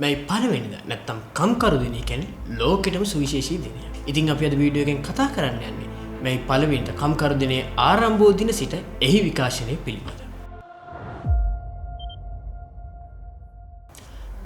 මේ පළවෙනිද නැත්තම් කම්කරු දිනය කියන්නේ ලෝකෙටම සුවිශේෂී දිනයක්. ඉතින් අපි අද වීඩියෝ එකෙන් කතා කරන්න යන්නේ මේ පළවෙනිද කම්කරු දිනයේ ආරම්භ වූ දින සිට එහි විකාශනය පිළිබඳ.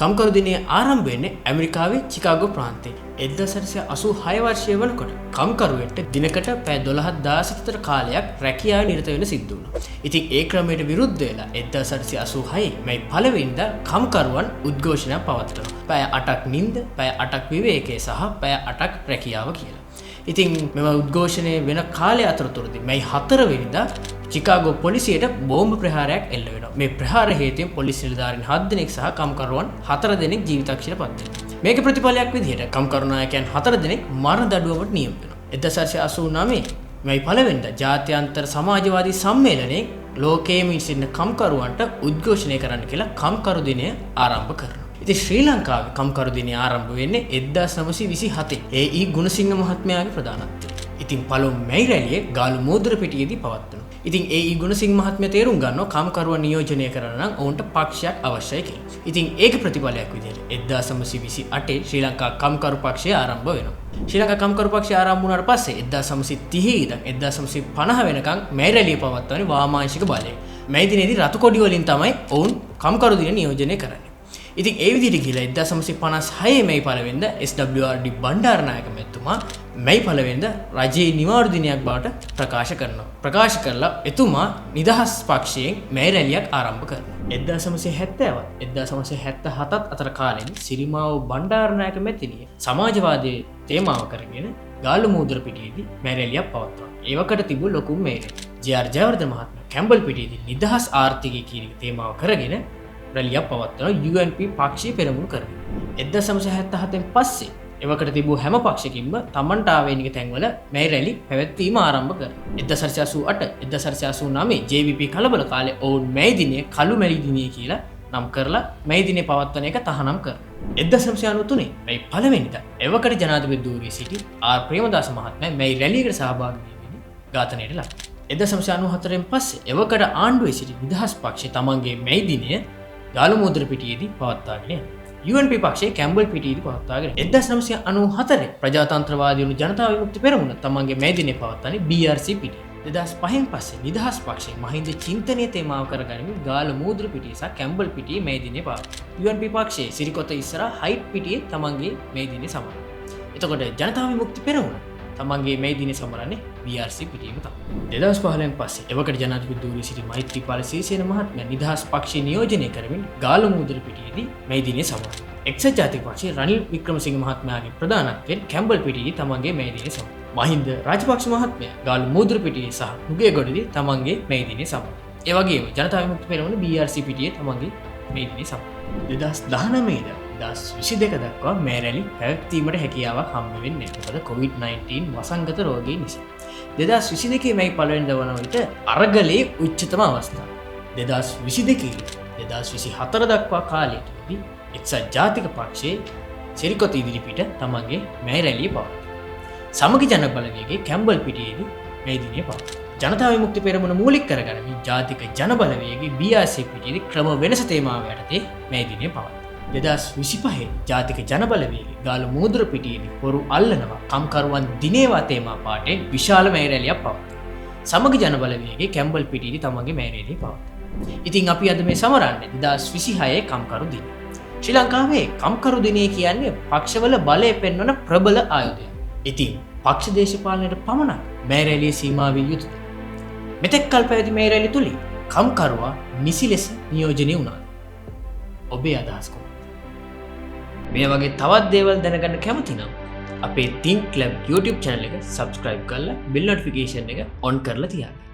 කම්කරු දිනයේ ආරම්භ වෙන්නේ ඇමරිකාවේ චිකාගෝ ප්‍රාන්තයේ 1886 වර්ෂයේ වනකොට කම්කරුවෙක්ට දිනකට පැය 12,000 විතර කාලයක් රැකියාවේ නිරත වෙන්න සිද්ධ වුණා. ඉතින් ඒ ක්‍රමයට විරුද්ධ වෙලා 1886 මේ පළවෙනිදා කම්කරුවන් උද්ඝෝෂණයක් පවත්වනවා. පැය 8ක් නිින්ද, පැය 8ක් විවේකයේ සහ පැය 8ක් රැකියාව කියලා. ඉතින් මෙම උද්ඝෝෂණය වෙන කාලය අතරතුරදී මේ 4 වෙනිදා චිකාගෝ පොලිසියට බෝම්බ ප්‍රහාරයක් එල්ල වෙනවා. මේ ප්‍රහාර හේතුවෙන් පොලිස් නිලධාරීන් 7 දෙනෙක් සහ කම්කරුවන් 4 දෙනෙක් ජීවිතක්ෂයට පත් වෙනවා. මේක ප්‍රතිඵලයක් විදිහට කම්කරු නායකයන් 4 දෙනෙක් මරණ දඬුවමට නියම වෙනවා. 1889 මේ පළවෙනිදා ජාත්‍යන්තර සමාජවාදී සම්මේලනයේ ලෝකයේම සිටින කම්කරුවන්ට උද්ඝෝෂණය කරන්න කියලා කම්කරු දිනය ආරම්භ කරනවා. ඉතින් ශ්‍රී ලංකාවේ කම්කරු දිනය ආරම්භ වෙන්නේ 1927 ඒ.ඊ. ගුණසිංහ මහත්මයාගේ ප්‍රධානත්වයෙන්. ඉතින් පළමු මැයි රැළිය ගාලු මූද්‍ර පිටියේදී පවත්වනවා. ඉතින් ඒ.ඊ. ගුණසිංහ මහත්මයා තේරුම් ගන්නවා කම්කරුවන් නියෝජනය කරන්න නම් ඔවුන්ට පක්ෂයක් අවශ්‍යයි කියලා. ඉතින් ඒක ප්‍රතිඵලයක් විදිහට 1928 ශ්‍රී ලංකා කම්කරු පක්ෂය ආරම්භ වෙනවා. ශ්‍රී ලංකා කම්කරු පක්ෂය ආරම්භ වුණාට පස්සේ 1930 ඉඳන් 1950 වෙනකන් මැයි රැළිය පවත්වන්නේ වාමාංශික බලයෙන්. මැයි දිනේදී රතු කොඩි වලින් තමයි ඔවුන් කම්කරු දින නියෝජනය කරන්නේ. ඉතින් ඒ විදිහට ගිහලා 1956 මැයි පළවෙනිදා SWRD බණ්ඩාරනායක මැතිතුමා මැයි පළවෙනිදා රජයේ නිවාඩු දිනයක් බවට ප්‍රකාශ කරනවා. ප්‍රකාශ කරලා එතුමා නිදහස් පක්ෂයෙන් මැයි රැළියක් ආරම්භ කරනවා. 1970 1977 අතර කාලෙදී සිරිමාවෝ බණ්ඩාරනායක මැතිණිය සමාජවාදයේ තේමාව කරගෙන ගාල්ල මූද්‍ර පිටියේදී මැයි රැළියක් පවත්වනවා. ඒවකට තිබු ලොකුම මේක ජේ.ආර්. ජයවර්ධන මහත්මයා කැම්බල් පිටියේදී නිදහස් ආර්ථිකය කියන තේමාව කරගෙන රැළියක් පවත්වනවා UNP පක්ෂය පෙරමුණු කරගෙන. 1977න් පස්සේ එවකට තිබූ හැම පක්ෂකින්ම තමන්ට ආවේනික තැන්වල මේ රැලි පැවැත්වීම ආරම්භ කරනවා. 1988 1989 JVP කලබල කාලේ ඔවුන් මේ දිනේ කළු මැලි දිනේ කියලා නම් කරලා මේ දිනේ පවත්වන එක තහනම් කරනවා. 1993 මේ පළවෙනිදා එවකට ජනාධිපති ධූරී සිටි ආර් ප්‍රේමදාස මහත්මයා මේ රැළියකට සහභාගී වෙමින් ඝාතනයට ලක් වුණා. 1994න් පස්සේ එවකට ආණ්ඩුවේ සිටි නිදහස් පක්ෂය තමන්ගේ මේ දිනේ ගාලු මූද්‍ර පිටියේදී පවත්වාගෙන UNP පක්ෂයේ කැම්බල් පිටියේදී පවත්වාගෙන 1994 ප්‍රජාතන්ත්‍රවාදී වුණු ජනතා විමුක්ති පෙරමුණ තමන්ගේ මේ දිනේ පවත්වන්නේ BRC පිටිය. 2005න් පස්සේ නිදහස් පක්ෂයේ මහින්ද චින්තනයේ තේමාව කරගනිමින් ගාලු මූද්‍ර පිටිය සහ කැම්බල් පිටියේ මේ දිනේ පවත්වනවා. UNP පක්ෂයේ සිරිකොත ඉස්සරහා හයිට් පිටියේ තමන්ගේ මේ දිනේ සමරනවා. එතකොට ජනතා විමුක්ති පෙරමුණ තමන්ගේ මේ දිනේ සමරන්නේ BRC පිටියේම තමයි. 2015න් පස්සේ එවකට ජනාධිපති ධූරී සිටි මෛත්‍රීපාල සිරිසේන මහත්මයා නිදහස් පක්ෂය නියෝජනය කරමින් ගාලු මූද්‍ර පිටියේදී මේ දිනේ සමරනවා. එක්සත් ජාතික පක්ෂයේ රනිල් වික්‍රමසිංහ මහත්මයාගේ ප්‍රධානත්වයෙන් කැම්බල් පිටියේ තමන්ගේ මේ දිනේ සමරනවා. මහින්ද රාජපක්ෂ මහත්මයා ගාලු මූද්‍ර පිටියේ සහ නුගේගොඩදී තමන්ගේ මේ දිනේ සමරනවා. ඒ වගේම ජනතා විමුක්ති පෙරමුණ BRC පිටියේ තමන්ගේ මේ දිනේ සමරනවා. 2019 2022 දක්වා මේ රැලි පැවැත්වීමට හැකියාවක් හම්බ වෙන්නේ නැහැ. මොකද COVID-19 වසංගත රෝගය නිසා. 2022 මැයි පළවෙනිදා වන විට අරගලයේ උච්චතම අවස්ථාව. 2022 2024 දක්වා කාලයේදී එක්සත් ජාතික පක්ෂයේ සිරිකොත ඉදිරිපිට තමන්ගේ මේ රැළිය පවත්වනවා. සමගි ජන බලවේගයේ කැම්බල් පිටියේදී මේ දිනේ පවත්වනවා. ජනතා විමුක්ති පෙරමුණ මූලික කරගෙන ජාතික ජන බලවේගයේ BRC පිටියේදී ක්‍රම වෙනස තේමාව යටතේ මේ දිනේ පවත්වනවා. 2025 ජාතික ජන බලවේගයේ ගාලු මූද්‍ර පිටියේදී පොරු අල්ලනවා කම්කරුවන් දිනේවා තේමා පාටේ විශාල මේ රැළියක් පවත්වනවා. සමගි ජන බලවේගයේ කැම්බල් පිටියේදී තමන්ගේ මේ රැළිය පවත්වනවා. ඉතින් අපි අද මේ සමරන්නේ 2026 කම්කරු දිනය. ශ්‍රී ලංකාවේ කම්කරු දිනය කියන්නේ පක්ෂවල බලය පෙන්වන ප්‍රබල ආයුධයක්. ඉතින් පක්ෂ දේශපාලනයට පමණක් මේ රැළිය සීමා විය යුතුද? මෙතෙක් කල් පැවති මේ රැළිය තුලින් කම්කරුවා නිසි ලෙස නියෝජනය වුණා. ඔබේ අදහස් කොහොමද? මේ වගේ තවත් දේවල් දැනගන්න කැමති නම් අපේ Think Club YouTube channel එක subscribe කරලා bell notification එක on කරලා තියාගන්න.